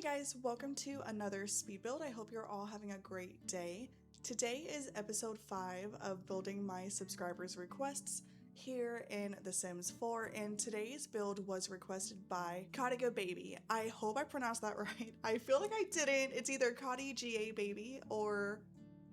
guys, welcome to another speed build. I hope you're all having a great day. Today is episode 5 of building my subscribers' requests here in The Sims 4, and today's build was requested by Kadiga Baby. I hope I pronounced that right. I feel like I didn't. It's either Kadi GA Baby or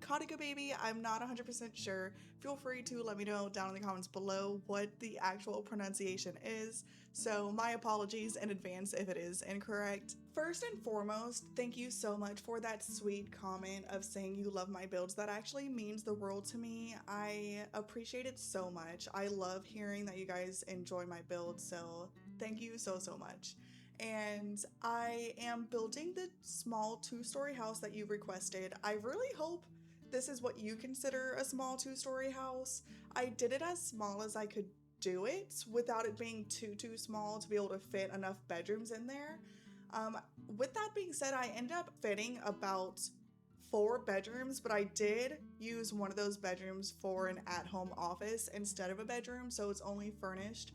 Kadiga Baby. I'm not 100% sure. Feel free to let me know down in the comments below what the actual pronunciation is. So my apologies in advance if it is incorrect. First and foremost, thank you so much for that sweet comment of saying you love my builds. That actually means the world to me. I appreciate it so much. I love hearing that you guys enjoy my builds, so thank you so much. And I am building the small 2-story house that you requested. I really hope this is what you consider a small 2-story house. I did it as small as I could do it without it being too small to be able to fit enough bedrooms in there. With that being said, I ended up fitting about 4 bedrooms, but I did use one of those bedrooms for an at-home office instead of a bedroom, so it's only furnished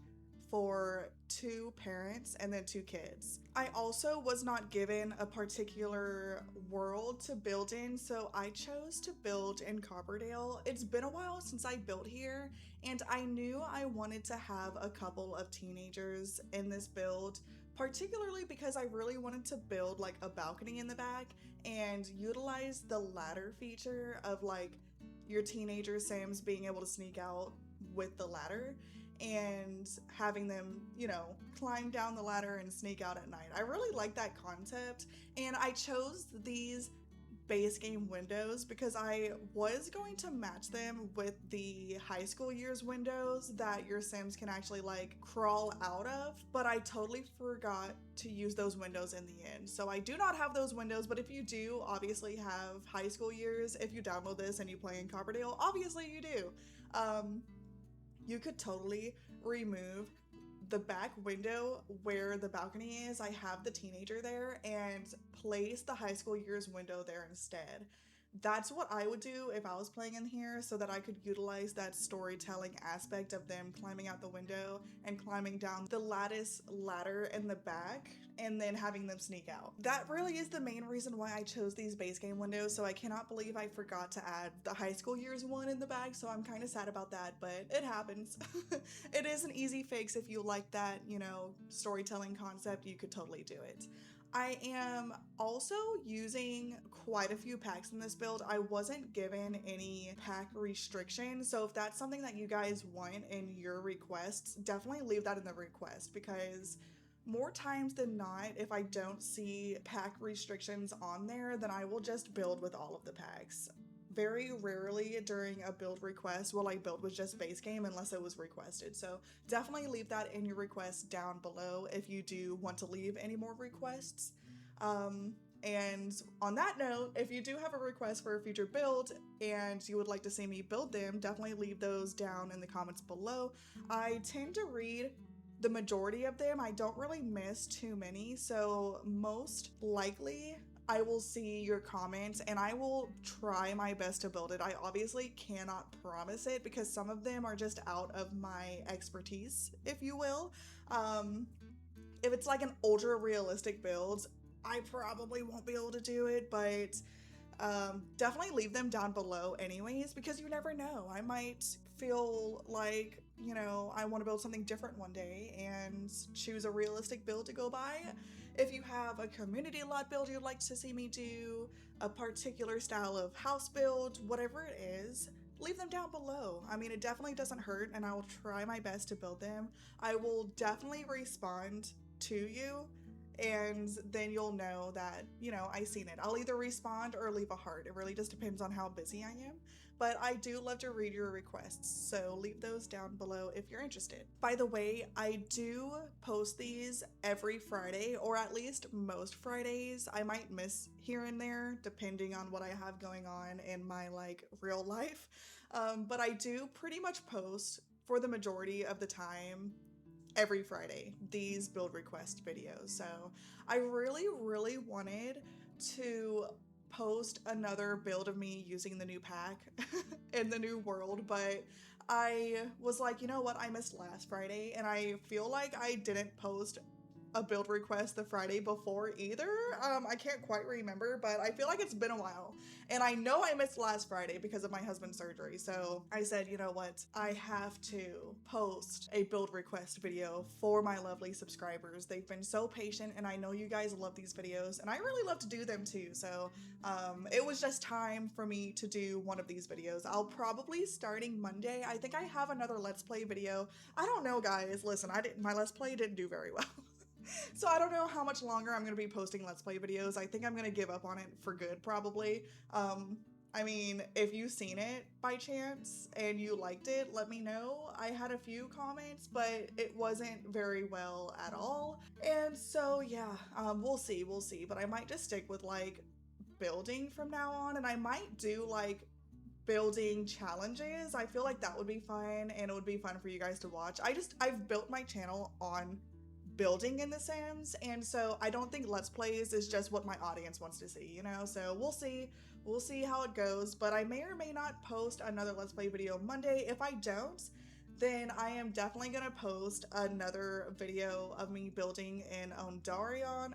for 2 parents and then 2 kids. I also was not given a particular world to build in, so I chose to build in Copperdale. It's been a while since I built here, and I knew I wanted to have a couple of teenagers in this build, particularly because I really wanted to build like a balcony in the back and utilize the ladder feature of like your teenager Sims being able to sneak out with the ladder and having them, you know, climb down the ladder and sneak out at night. I really like that concept, and I chose these base game windows because I was going to match them with the high school years windows that your Sims can actually like crawl out of, but I totally forgot to use those windows in the end. So I do not have those windows, but if you do obviously have high school years, if you download this and you play in Copperdale, obviously you do. You could totally remove the back window where the balcony is. I have the teenager there, and place the high school years window there instead. That's what I would do if I was playing in here, so that I could utilize that storytelling aspect of them climbing out the window and climbing down the lattice ladder in the back and then having them sneak out. That really is the main reason why I chose these base game windows, so I cannot believe I forgot to add the high school years one in the back, so I'm kind of sad about that, but it happens. It is an easy fix. If you like that, you know, storytelling concept, you could totally do it. I am also using quite a few packs in this build. I wasn't given any pack restrictions, so if that's something that you guys want in your requests, definitely leave that in the request, because more times than not, if I don't see pack restrictions on there, then I will just build with all of the packs. Very rarely during a build request will I build with just base game unless it was requested. So definitely leave that in your requests down below if you do want to leave any more requests. And on that note, if you do have a request for a future build and you would like to see me build them, definitely leave those down in the comments below. I tend to read the majority of them. I don't really miss too many, so most likely I will see your comments and I will try my best to build it. I obviously cannot promise it because some of them are just out of my expertise, if you will. If it's like an ultra realistic build, I probably won't be able to do it, but definitely leave them down below anyways, because you never know. I might feel like, you know, I want to build something different one day and choose a realistic build to go by. If you have a community lot build you'd like to see me do, a particular style of house build, whatever it is, leave them down below. I mean, it definitely doesn't hurt, and I will try my best to build them. I will definitely respond to you, and then you'll know that, you know, I seen it. I'll either respond or leave a heart. It really just depends on how busy I am, but I do love to read your requests, so leave those down below if you're interested. By the way, I do post these every Friday, or at least most Fridays. I might miss here and there depending on what I have going on in my like real life, but I do pretty much post for the majority of the time every Friday these build request videos. So I really wanted to post another build of me using the new pack in the new world, but I was like, you know what, I missed last Friday and I feel like I didn't post a build request the Friday before either. I can't quite remember, but I feel like it's been a while. And I know I missed last Friday because of my husband's surgery. So I said, you know what? I have to post a build request video for my lovely subscribers. They've been so patient, and I know you guys love these videos, and I really love to do them too. So it was just time for me to do one of these videos. I'll probably starting Monday. I think I have another Let's Play video. I don't know, guys. Listen, my Let's Play didn't do very well. So I don't know how much longer I'm going to be posting Let's Play videos. I think I'm going to give up on it for good, probably. I mean, if you've seen it by chance and you liked it, let me know. I had a few comments, but it wasn't very well at all. And so, yeah, we'll see. But I might just stick with, like, building from now on, and I might do, like, building challenges. I feel like that would be fun, and it would be fun for you guys to watch. I've built my channel on building in The Sims, and so I don't think Let's Plays is just what my audience wants to see, you know? So we'll see how it goes, but I may or may not post another Let's Play video Monday. If I don't, then I am definitely gonna post another video of me building in Ondarion.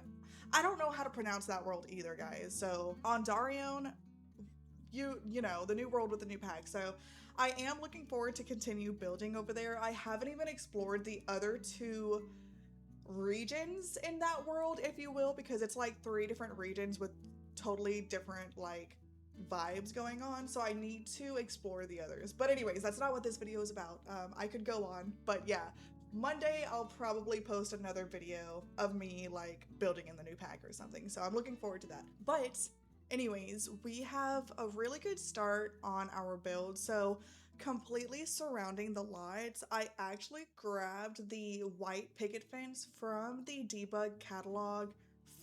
I don't know how to pronounce that world either, guys. So Ondarion, you know, the new world with the new pack. So I am looking forward to continue building over there. I haven't even explored the other two regions in that world, if you will, because it's like 3 different regions with totally different like vibes going on, so I need to explore the others. But anyways, that's not what this video is about. I could go on, but yeah, Monday I'll probably post another video of me like building in the new pack or something, so I'm looking forward to that. But anyways, we have a really good start on our build. So completely surrounding the lots, I actually grabbed the white picket fence from the debug catalog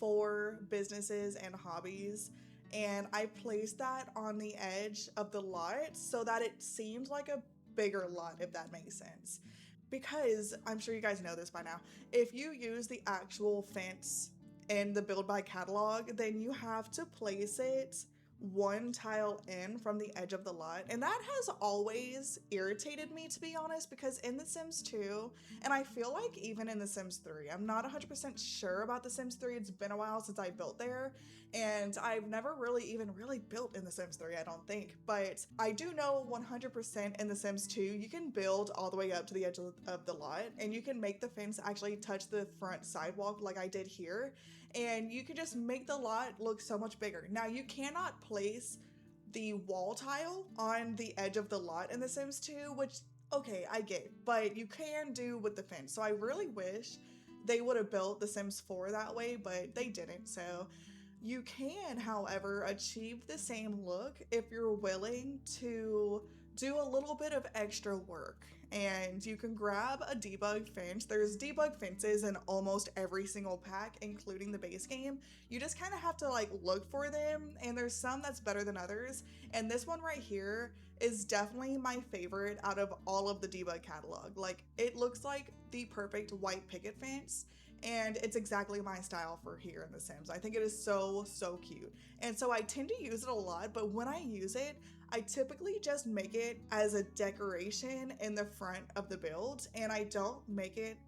for businesses and hobbies, and I placed that on the edge of the lot so that it seemed like a bigger lot, if that makes sense. Because I'm sure you guys know this by now, if you use the actual fence in the build by catalog, then you have to place it 1 tile in from the edge of the lot, and that has always irritated me, to be honest, because in The Sims 2, and I feel like even in The Sims 3, I'm not 100% sure about The Sims 3, it's been a while since I built there, and I've never really built in The Sims 3, I don't think, but I do know 100% in The Sims 2, you can build all the way up to the edge of the lot, and you can make the fence actually touch the front sidewalk like I did here, and you can just make the lot look so much bigger. Now, you cannot place the wall tile on the edge of the lot in The Sims 2, which, okay, I get, but you can do with the fence. So I really wish they would have built The Sims 4 that way, but they didn't. So you can, however, achieve the same look if you're willing to do a little bit of extra work. And you can grab a debug fence. There's debug fences in almost every single pack, including the base game. You just kind of have to like look for them, and there's some that's better than others. And this one right here is definitely my favorite out of all of the debug catalog. Like, it looks like the perfect white picket fence, and it's exactly my style for here in The Sims. I think it is so cute. And so I tend to use it a lot, but when I use it, I typically just make it as a decoration in the front of the build, and I don't make it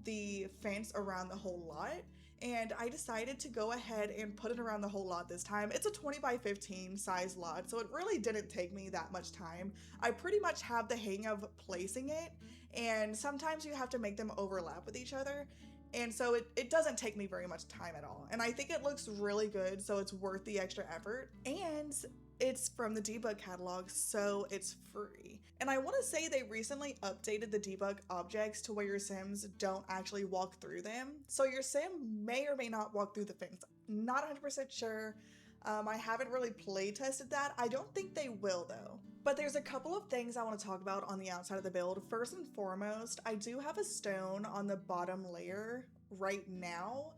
the fence around the whole lot. And I decided to go ahead and put it around the whole lot this time. It's a 20 by 15 size lot, so it really didn't take me that much time. I pretty much have the hang of placing it, and sometimes you have to make them overlap with each other. And so it doesn't take me very much time at all. And I think it looks really good, so it's worth the extra effort. And it's from the debug catalog, so it's free. And I want to say they recently updated the debug objects to where your Sims don't actually walk through them. So your Sim may or may not walk through the fence. Not 100% sure. I haven't really play tested that. I don't think they will though. But there's a couple of things I want to talk about on the outside of the build. First and foremost, I do have a stone on the bottom layer right now,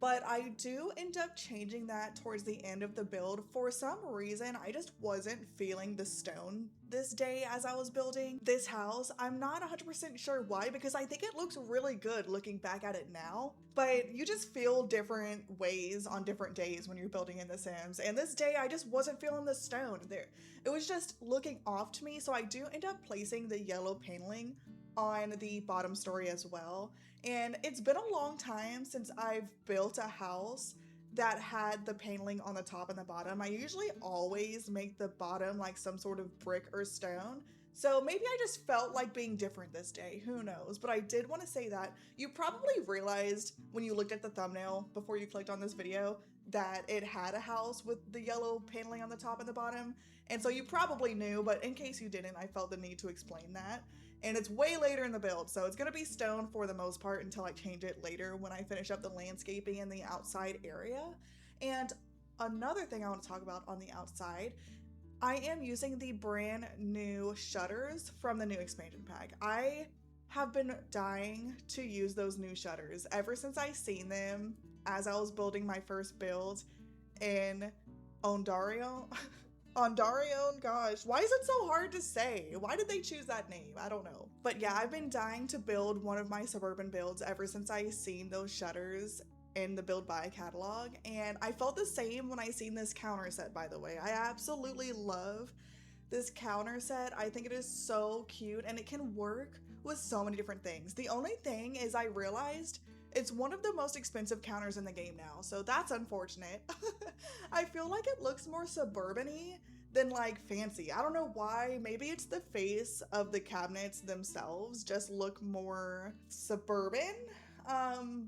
but I do end up changing that towards the end of the build. For some reason, I just wasn't feeling the stone this day as I was building this house. I'm not 100% sure why, because I think it looks really good looking back at it now, but you just feel different ways on different days when you're building in The Sims. And this day, I just wasn't feeling the stone there. It was just looking off to me, so I do end up placing the yellow paneling on the bottom story as well. And it's been a long time since I've built a house that had the paneling on the top and the bottom. I usually always make the bottom like some sort of brick or stone. So maybe I just felt like being different this day, who knows? But I did want to say that you probably realized when you looked at the thumbnail before you clicked on this video that it had a house with the yellow paneling on the top and the bottom. And so you probably knew, but in case you didn't, I felt the need to explain that. And it's way later in the build, so it's gonna be stone for the most part until I change it later when I finish up the landscaping in the outside area. And another thing I want to talk about on the outside, I am using the brand new shutters from the new expansion pack. I have been dying to use those new shutters ever since I seen them as I was building my first build in Ondario. Ondarion, gosh, why is it so hard to say? Why did they choose that name? I don't know. But yeah, I've been dying to build one of my suburban builds ever since I seen those shutters in the Build Buy catalog, and I felt the same when I seen this counter set, by the way. I absolutely love this counter set. I think it is so cute and it can work with so many different things. The only thing is I realized it's one of the most expensive counters in the game now, so that's unfortunate. I feel like it looks more suburban-y than like fancy. I don't know why. Maybe it's the face of the cabinets themselves just look more suburban.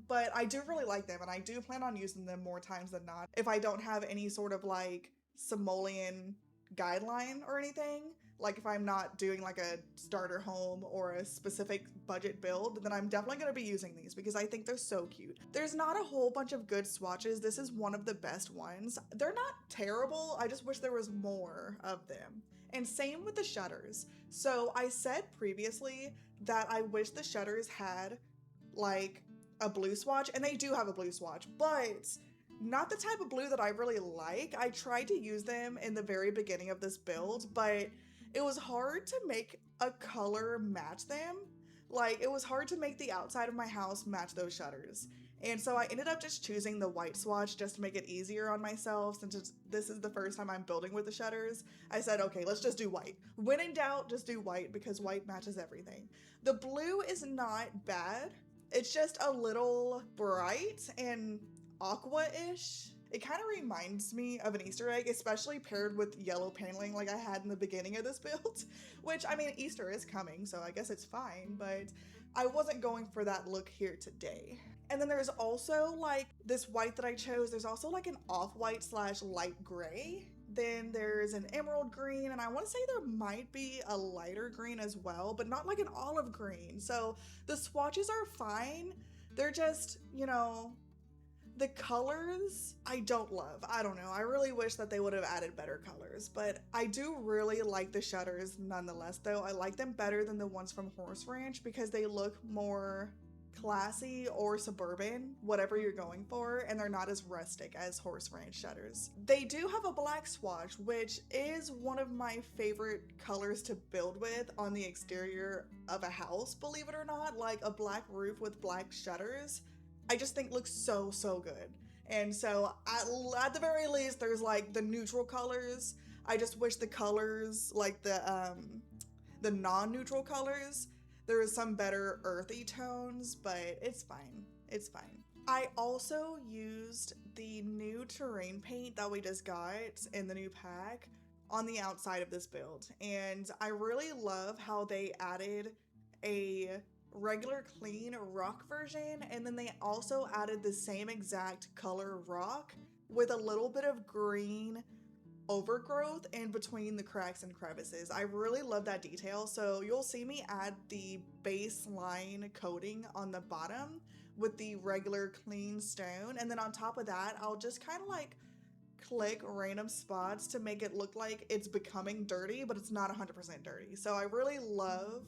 But I do really like them and I do plan on using them more times than not if I don't have any sort of like simoleon guideline or anything. Like if I'm not doing like a starter home or a specific budget build, then I'm definitely going to be using these because I think they're so cute. There's not a whole bunch of good swatches. This is one of the best ones. They're not terrible. I just wish there was more of them. And same with the shutters. So I said previously that I wish the shutters had like a blue swatch, and they do have a blue swatch, but not the type of blue that I really like. I tried to use them in the very beginning of this build, but it was hard to make a color match them. Like, it was hard to make the outside of my house match those shutters. And so I ended up just choosing the white swatch just to make it easier on myself since this is the first time I'm building with the shutters. I said, okay, let's just do white. When in doubt, just do white because white matches everything. The blue is not bad. It's just a little bright and aqua-ish. It kind of reminds me of an Easter egg, especially paired with yellow paneling like I had in the beginning of this build, which, I mean, Easter is coming, so I guess it's fine, but I wasn't going for that look here today. And then there's also like this white that I chose. There's also like an off-white / light gray. Then there's an emerald green, and I want to say there might be a lighter green as well, but not like an olive green. So the swatches are fine. They're just, you know, the colors I don't love. I don't know. I really wish that they would have added better colors, but I do really like the shutters nonetheless, though. I like them better than the ones from Horse Ranch because they look more classy or suburban, whatever you're going for, and they're not as rustic as Horse Ranch shutters. They do have a black swatch, which is one of my favorite colors to build with on the exterior of a house, believe it or not. Like a black roof with black shutters, I just think looks so good. And so at the very least, there's like the neutral colors. I just wish the colors, like the non-neutral colors, there is some better earthy tones, but it's fine. It's fine. I also used the new terrain paint that we just got in the new pack on the outside of this build. And I really love how they added a regular clean rock version, and then they also added the same exact color rock with a little bit of green overgrowth in between the cracks and crevices. I really love that detail. So you'll see me add the baseline coating on the bottom with the regular clean stone, and then on top of that I'll just kind of like click random spots to make it look like it's becoming dirty, but it's not 100% dirty. So I really love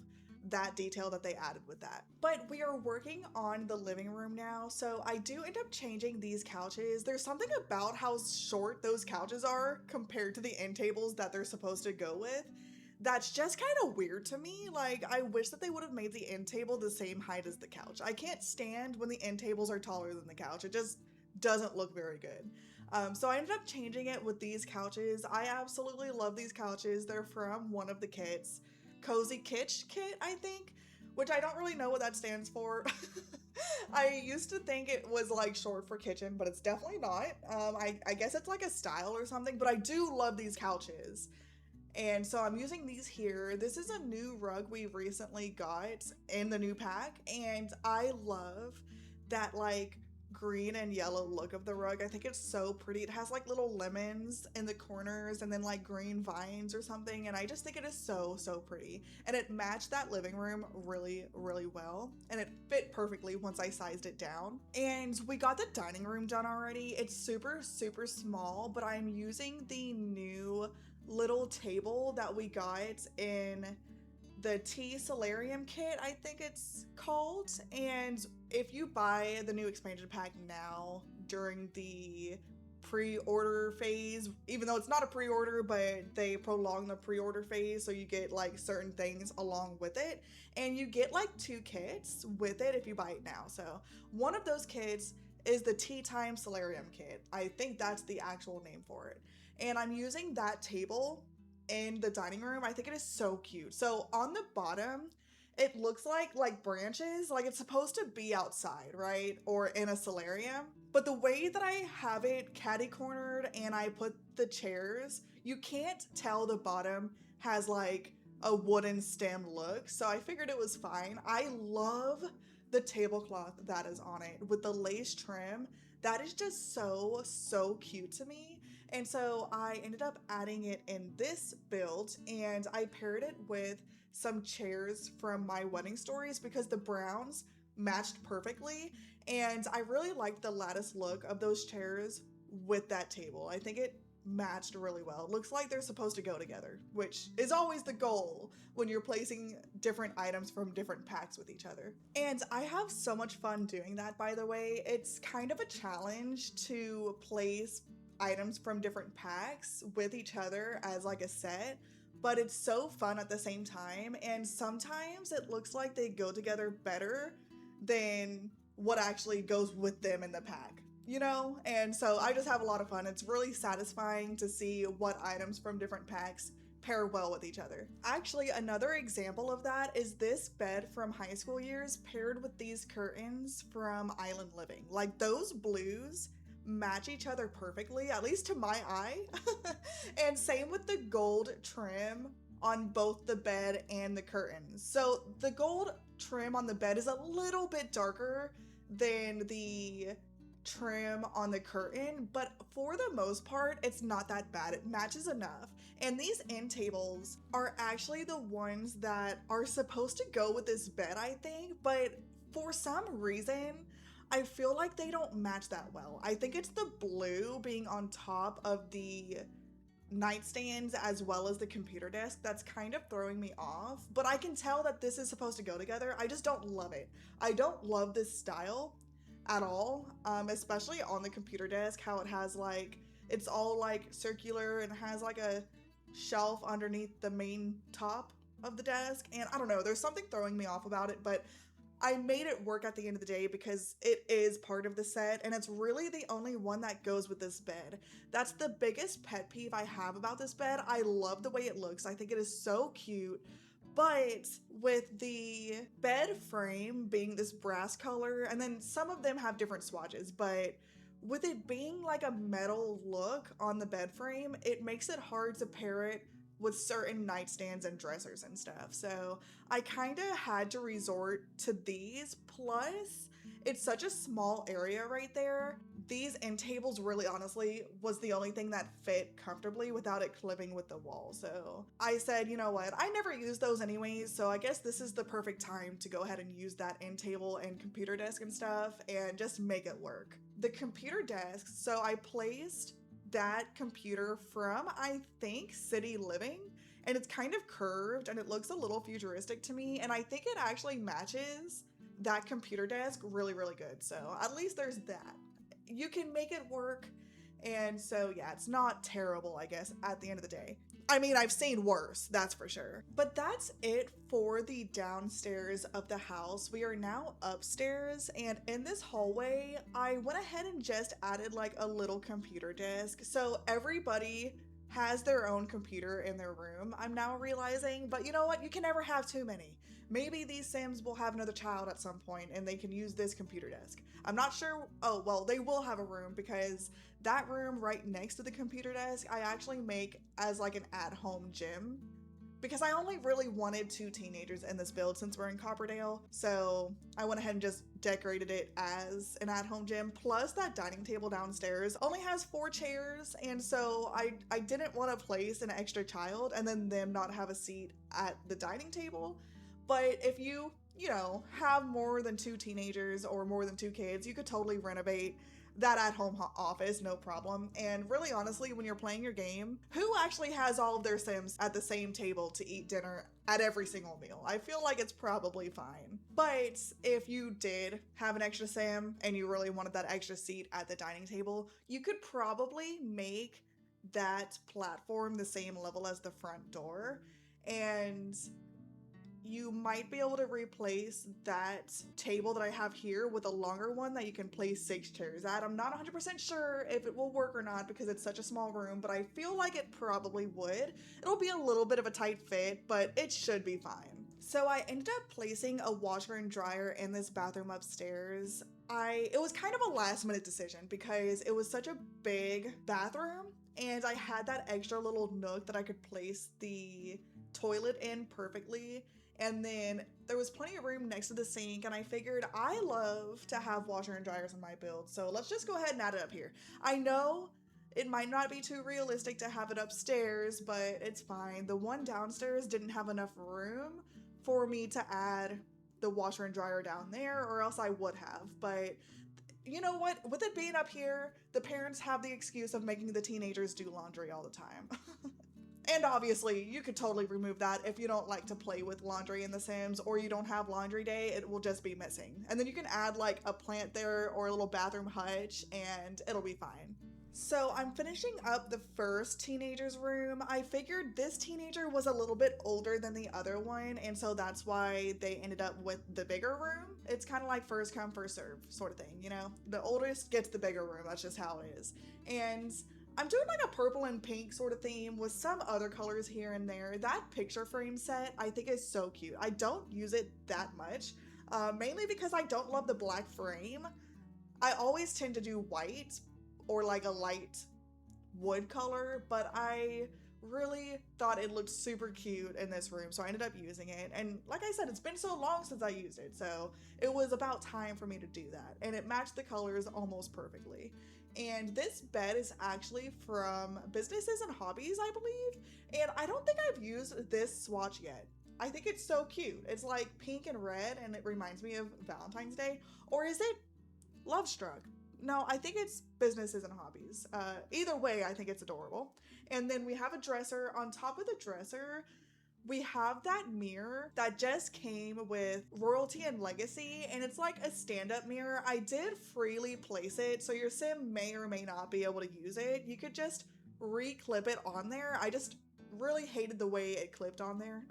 that detail that they added with that. But we are working on the living room now, so I do end up changing these couches. There's something about how short those couches are compared to the end tables that they're supposed to go with that's just kind of weird to me. Like, I wish that they would have made the end table the same height as the couch. I can't stand when the end tables are taller than the couch. It just doesn't look very good. So I ended up changing it with these couches. I absolutely love these couches. They're from one of the kits. Cozy Kitsch kit, I think, which I don't really know what that stands for. I used to think it was like short for kitchen, but it's definitely not. I guess it's like a style or something, but I do love these couches. And so I'm using these here. This is a new rug we recently got in the new pack, and I love that like green and yellow look of the rug. I think it's so pretty. It has like little lemons in the corners and then like green vines or something, and I just think it is so, so pretty. And it matched that living room really, really well, and it fit perfectly once I sized it down. And we got the dining room done already. It's super, super small, but I'm using the new little table that we got in the Tea Solarium kit, I think it's called. And if you buy the new expansion pack now during the pre-order phase, even though it's not a pre-order, but they prolong the pre-order phase, so you get like certain things along with it, and you get like 2 kits with it if you buy it now. So one of those kits is the Tea Time Solarium kit. I think that's the actual name for it. And I'm using that table in the dining room. I think it is so cute. So on the bottom, it looks like branches, like it's supposed to be outside, right? Or in a solarium. But the way that I have it catty cornered and I put the chairs, you can't tell the bottom has like a wooden stem look. So I figured it was fine. I love the tablecloth that is on it with the lace trim. That is just so, so cute to me. And so I ended up adding it in this build, and I paired it with some chairs from my wedding stories because the browns matched perfectly. And I really liked the lattice look of those chairs with that table. I think it matched really well. It looks like they're supposed to go together, which is always the goal when you're placing different items from different packs with each other. And I have so much fun doing that, by the way. It's kind of a challenge to place items from different packs with each other as like a set, but it's so fun at the same time, and sometimes it looks like they go together better than what actually goes with them in the pack, you know? And so I just have a lot of fun. It's really satisfying to see what items from different packs pair well with each other. Actually, another example of that is this bed from high school years paired with these curtains from Island Living. Like, those blues match each other perfectly, at least to my eye. And same with the gold trim on both the bed and the curtains. So the gold trim on the bed is a little bit darker than the trim on the curtain, but for the most part, it's not that bad. It matches enough. And these end tables are actually the ones that are supposed to go with this bed, I think, but for some reason, I feel like they don't match that well. I think it's the blue being on top of the nightstands as well as the computer desk that's kind of throwing me off, but I can tell that this is supposed to go together. I just don't love it. I don't love this style at all, especially on the computer desk, how it has like, it's all like circular and has like a shelf underneath the main top of the desk, and I don't know, there's something throwing me off about it, but I made it work at the end of the day because it is part of the set, and it's really the only one that goes with this bed. That's the biggest pet peeve I have about this bed. I love the way it looks. I think it is so cute, but with the bed frame being this brass color, and then some of them have different swatches, but with it being like a metal look on the bed frame, it makes it hard to pair it with certain nightstands and dressers and stuff. So I kind of had to resort to these. Plus, it's such a small area right there. These end tables really honestly was the only thing that fit comfortably without it clipping with the wall. So I said, you know what? I never use those anyways, so I guess this is the perfect time to go ahead and use that end table and computer desk and stuff and just make it work. The computer desk, so I placed that computer from, I think, City Living, and it's kind of curved and it looks a little futuristic to me, and I think it actually matches that computer desk really, really good. So at least there's that. You can make it work, and so yeah, it's not terrible, I guess, at the end of the day. I mean, I've seen worse, that's for sure. But that's it for the downstairs of the house. We are now upstairs, and in this hallway, I went ahead and just added like a little computer desk. So everybody has their own computer in their room, I'm now realizing, but you know what? You can never have too many. Maybe these Sims will have another child at some point and they can use this computer desk. I'm not sure. Oh, well, they will have a room because that room right next to the computer desk, I actually make as like an at-home gym because I only really wanted 2 teenagers in this build since we're in Copperdale. So I went ahead and just decorated it as an at-home gym. Plus that dining table downstairs only has 4 chairs. And so I didn't want to place an extra child and then them not have a seat at the dining table. But if you have more than 2 teenagers or more than 2 kids, you could totally renovate that at-home office, no problem. And really honestly, when you're playing your game, who actually has all of their Sims at the same table to eat dinner at every single meal? I feel like it's probably fine. But if you did have an extra Sim and you really wanted that extra seat at the dining table, you could probably make that platform the same level as the front door, and you might be able to replace that table that I have here with a longer one that you can place 6 chairs at. I'm not 100% sure if it will work or not because it's such a small room, but I feel like it probably would. It'll be a little bit of a tight fit, but it should be fine. So I ended up placing a washer and dryer in this bathroom upstairs. It was kind of a last minute decision because it was such a big bathroom and I had that extra little nook that I could place the toilet in perfectly. And then there was plenty of room next to the sink, and I figured I love to have washer and dryers in my build, so let's just go ahead and add it up here. I know it might not be too realistic to have it upstairs, but it's fine. The one downstairs didn't have enough room for me to add the washer and dryer down there, or else I would have. But you know what? With it being up here, the parents have the excuse of making the teenagers do laundry all the time. And obviously, you could totally remove that if you don't like to play with laundry in The Sims or you don't have laundry day, it will just be missing. And then you can add like a plant there or a little bathroom hutch and it'll be fine. So I'm finishing up the first teenager's room. I figured this teenager was a little bit older than the other one, and so that's why they ended up with the bigger room. It's kind of like first come, first serve sort of thing, you know? The oldest gets the bigger room, that's just how it is. And I'm doing like a purple and pink sort of theme with some other colors here and there. That picture frame set I think is so cute. I don't use it that much, mainly because I don't love the black frame. I always tend to do white or like a light wood color, but I really thought it looked super cute in this room, so I ended up using it. And like I said, it's been so long since I used it, so it was about time for me to do that. And it matched the colors almost perfectly. And this bed is actually from Businesses and Hobbies, I believe. And I don't think I've used this swatch yet. I think it's so cute. It's like pink and red, and it reminds me of Valentine's Day. Or is it Love Struck? No, I think it's Businesses and Hobbies. Either way, I think it's adorable. And then we have a dresser. On top of the dresser, we have that mirror that just came with Royalty and Legacy, and it's like a stand-up mirror. I did freely place it, so your sim may or may not be able to use it. You could just re-clip it on there. I just really hated the way it clipped on there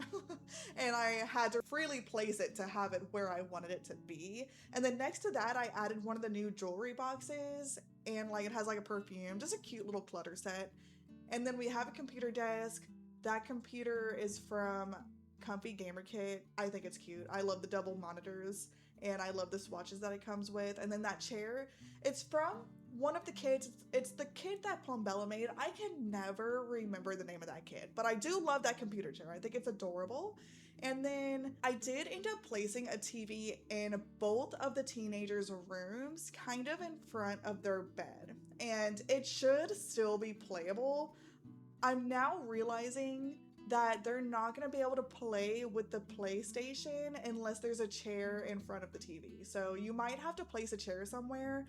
and I had to freely place it to have it where I wanted it to be. And then next to that, I added one of the new jewelry boxes, and like it has like a perfume, just a cute little clutter set. And then we have a computer desk. That computer is from Comfy Gamer Kit. I think it's cute. I love the double monitors and I love the swatches that it comes with. And then that chair, it's from one of the kids. It's the kid that Plumbella made. I can never remember the name of that kid, but I do love that computer chair. I think it's adorable. And then I did end up placing a TV in both of the teenagers' rooms, kind of in front of their bed. And it should still be playable. I'm now realizing that they're not going to be able to play with the PlayStation unless there's a chair in front of the TV. So you might have to place a chair somewhere.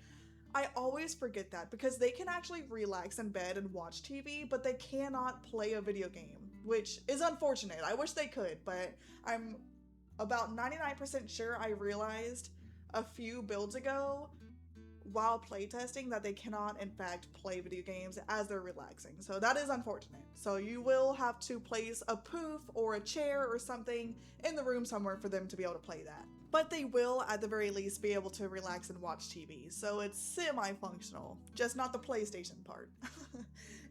I always forget that because they can actually relax in bed and watch TV, but they cannot play a video game, which is unfortunate. I wish they could, but I'm about 99% sure I realized a few builds ago while playtesting that they cannot in fact play video games as they're relaxing. So that is unfortunate. So you will have to place a poof or a chair or something in the room somewhere for them to be able to play that. But they will at the very least be able to relax and watch TV. So it's semi-functional, just not the PlayStation part.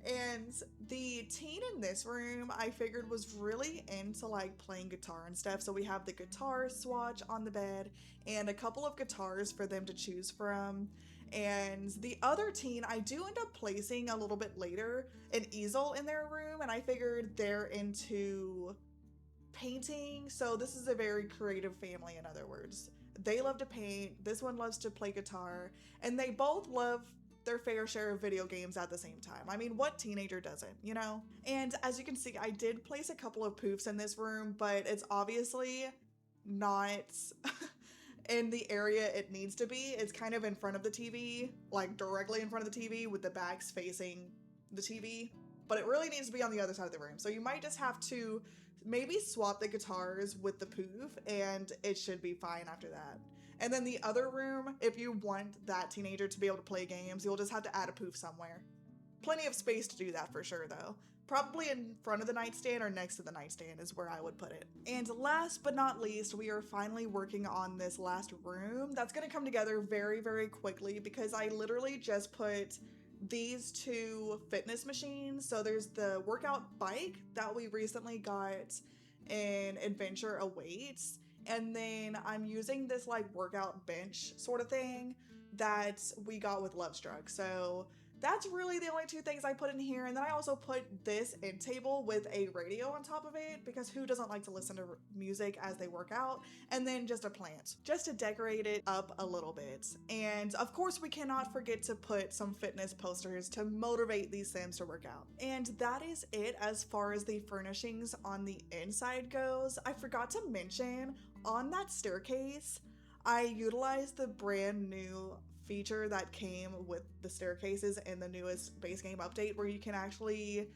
And the teen in this room, I figured was really into like playing guitar and stuff. So we have the guitar swatch on the bed and a couple of guitars for them to choose from. And the other teen, I do end up placing a little bit later an easel in their room, and I figured they're into painting. So this is a very creative family, in other words. They love to paint, this one loves to play guitar, and they both love their fair share of video games at the same time. I mean, what teenager doesn't, you know? And as you can see, I did place a couple of poofs in this room, but it's obviously not in the area it needs to be. It's kind of in front of the TV, like directly in front of the TV with the backs facing the TV, but it really needs to be on the other side of the room. So you might just have to maybe swap the guitars with the poof and it should be fine after that. And then the other room, if you want that teenager to be able to play games, you'll just have to add a poof somewhere. Plenty of space to do that for sure though. Probably in front of the nightstand or next to the nightstand is where I would put it. And last but not least, we are finally working on this last room. That's gonna come together very, very quickly because I literally just put these two fitness machines. So there's the workout bike that we recently got in Adventure Awaits. And then I'm using this like workout bench sort of thing that we got with Lovestruck. So that's really the only two things I put in here. And then I also put this end table with a radio on top of it because who doesn't like to listen to music as they work out? And then just a plant just to decorate it up a little bit. And of course we cannot forget to put some fitness posters to motivate these Sims to work out. And that is it as far as the furnishings on the inside goes. I forgot to mention on that staircase, I utilized the brand new feature that came with the staircases in the newest base game update where you can actually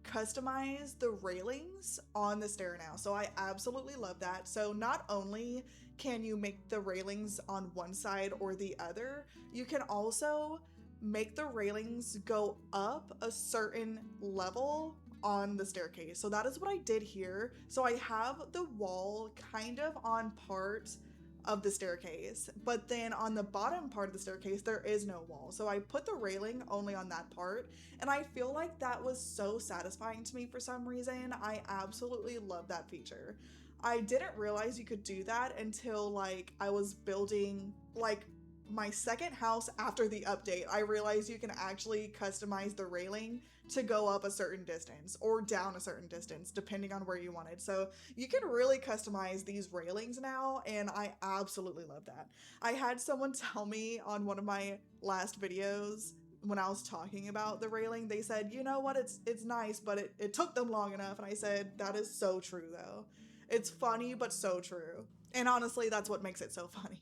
customize the railings on the stair now. So I absolutely love that. So not only can you make the railings on one side or the other, you can also make the railings go up a certain level on the staircase. So that is what I did here. So I have the wall kind of on part of the staircase, but then on the bottom part of the staircase there is no wall, so I put the railing only on that part, and I feel like that was so satisfying to me for some reason. I absolutely love that feature. I didn't realize you could do that until like I was building like my second house after the update. I realized you can actually customize the railing to go up a certain distance or down a certain distance depending on where you wanted. So you can really customize these railings now, and I absolutely love that. I had someone tell me on one of my last videos when I was talking about the railing, they said, you know what, it's nice, but it took them long enough. And I said, that is so true though. It's funny, but so true. And honestly, that's what makes it so funny.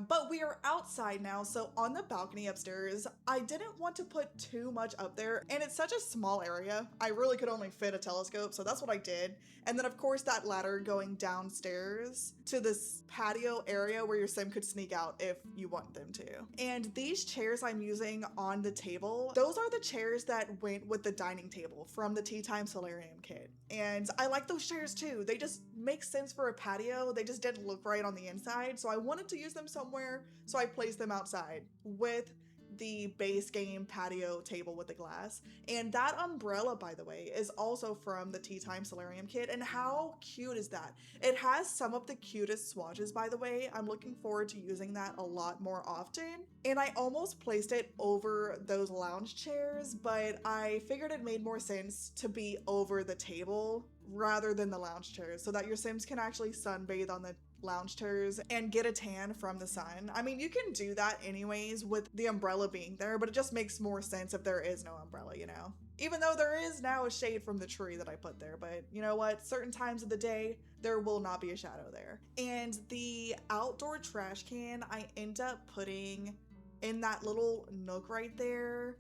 But we are outside now, so on the balcony upstairs, I didn't want to put too much up there, and it's such a small area. I really could only fit a telescope, so that's what I did. And then of course that ladder going downstairs to this patio area where your sim could sneak out if you want them to. And these chairs I'm using on the table, those are the chairs that went with the dining table from the Tea Time Solarium kit. And I like those chairs too. They just make sense for a patio. They just didn't look right on the inside, so I wanted to use them somewhere, so I placed them outside with the base game patio table with the glass. And that umbrella, by the way, is also from the Tea Time Solarium kit, and how cute is that? It has some of the cutest swatches, by the way. I'm looking forward to using that a lot more often. And I almost placed it over those lounge chairs, but I figured it made more sense to be over the table rather than the lounge chairs, so that your Sims can actually sunbathe on the lounge chairs and get a tan from the sun. I mean, you can do that anyways with the umbrella being there, but it just makes more sense if there is no umbrella, you know? Even though there is now a shade from the tree that I put there, but you know what? Certain times of the day, there will not be a shadow there. And the outdoor trash can, I end up putting in that little nook right there,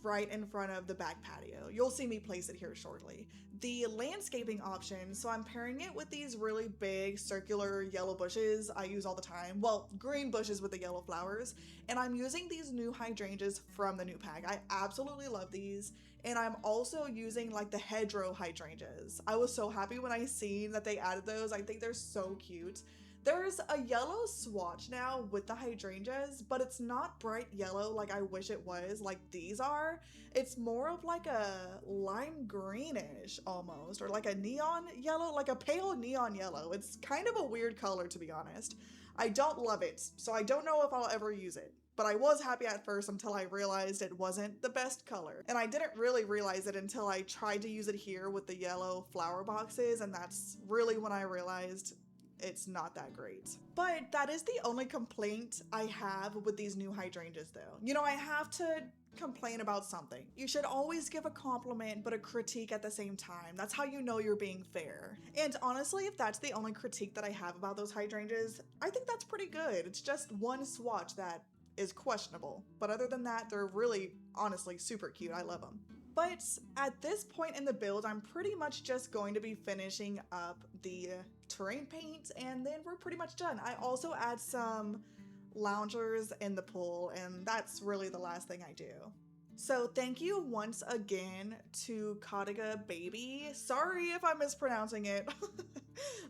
right in front of the back patio. You'll see me place it here shortly. The landscaping option, so I'm pairing it with these really big circular yellow bushes I use all the time. Well, green bushes with the yellow flowers. And I'm using these new hydrangeas from the new pack. I absolutely love these. And I'm also using like the hedgerow hydrangeas. I was so happy when I seen that they added those. I think they're so cute. There's a yellow swatch now with the hydrangeas, but it's not bright yellow like I wish it was, like these are. It's more of like a lime greenish almost, or like a neon yellow, like a pale neon yellow. It's kind of a weird color, to be honest. I don't love it, so I don't know if I'll ever use it. But I was happy at first until I realized it wasn't the best color. And I didn't really realize it until I tried to use it here with the yellow flower boxes, and that's really when I realized it's not that great. But that is the only complaint I have with these new hydrangeas though. You know, I have to complain about something. You should always give a compliment but a critique at the same time. That's how you know you're being fair. And honestly, if that's the only critique that I have about those hydrangeas, I think that's pretty good. It's just one swatch that is questionable. But other than that, they're really, honestly, super cute. I love them. But at this point in the build, I'm pretty much just going to be finishing up the terrain paint, and then we're pretty much done. I also add some loungers in the pool, and that's really the last thing I do. So thank you once again to Kodiga Baby. Sorry if I'm mispronouncing it.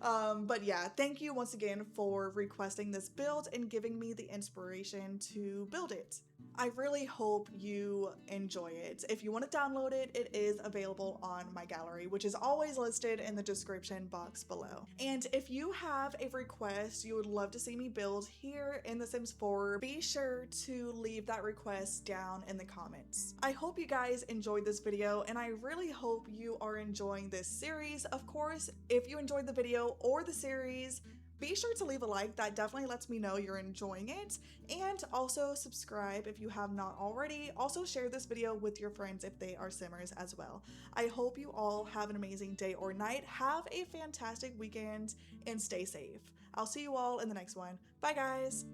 But yeah, thank you once again for requesting this build and giving me the inspiration to build it. I really hope you enjoy it. If you want to download it, it is available on my gallery, which is always listed in the description box below. And if you have a request you would love to see me build here in The Sims 4, be sure to leave that request down in the comments. I hope you guys enjoyed this video, and I really hope you are enjoying this series. Of course, if you enjoyed the video or the series, be sure to leave a like. That definitely lets me know you're enjoying it. And also subscribe if you have not already. Also share this video with your friends if they are Simmers as well. I hope you all have an amazing day or night. Have a fantastic weekend and stay safe. I'll see you all in the next one. Bye guys!